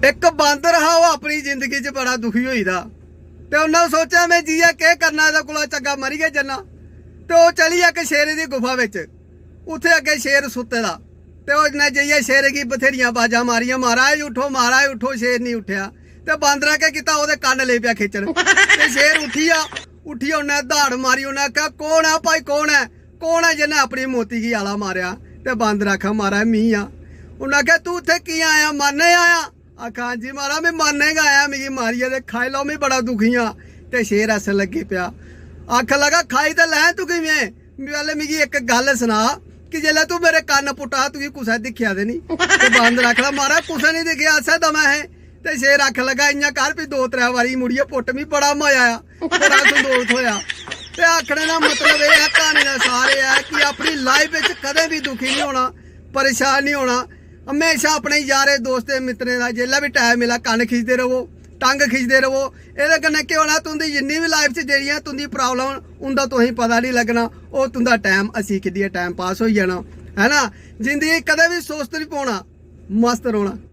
एक बांदर हा वो अपनी जिंदगी च बड़ा दुखी होईदा ते उन्हें सोचा मैं जीया के करना इहदे कोला चंगा मरी गए जन्ना ते ओह चली एक शेरे दी गुफा विच उत्थे अगे शेर सुत्ते दा ते उन्हें जाइए शेर की बथेरियां बाजा मारियां महाराज उठो शेर नहीं उठ्या ते बांदरा के किता ओहदे कन्न ले पिया खिच्चण ते शेर उठी उन्हें दाड़ मारी उन्हें आख्या कौन है भाई कौन है जिन्हें अपनी मोती की आला मारिया ते बांदर आखा महाराज मी आ उन्हें आख्या तू इत्थे की आया मरने आया आखा हाँ जी महाराज मैं मरने का आया मिगी मारिया ते खाई लो मैं बड़ा दुखी हाँ ते शेर हसन लगे पिया आख लगा खाई तो लै तू किवें पहले मिगी एक गल सुना कि जेल्लै तू मेरे कन्न पुट्टा तुगी कुसै दिक्खेआ ते नहीं ते बांदर आखदा महाराज कुसै नहीं दिक्खेआ असें दमा है ते शेर आख लगा इयां कर भी 2-3 बारी मुड़ियै पुट्ट मी बड़ा मजा आया बड़ा संतोष होया ते आखने का मतलब यह है कहानी का सार है कि अपनी लाइफ में कदे भी दुखी नहीं होना परेशान नहीं होना हमेशा अपने यारे दोस्तें मित्रें का जिसलै भी टाइम मिला कन्न खिचते रवो टंग खिचते रवो ये कन्नै केह् होना तुंदी जिन्नी भी लाइफ च जेह्ड़ियां तुंदी प्रॉब्लम उंदा तुसें पता नहीं लगना वो तुंदा टाइम असी खिद्दियै टाइम पास हो जाना है ना जिंदगी कदे भी सुस्त नहीं पौना मस्त रौहना।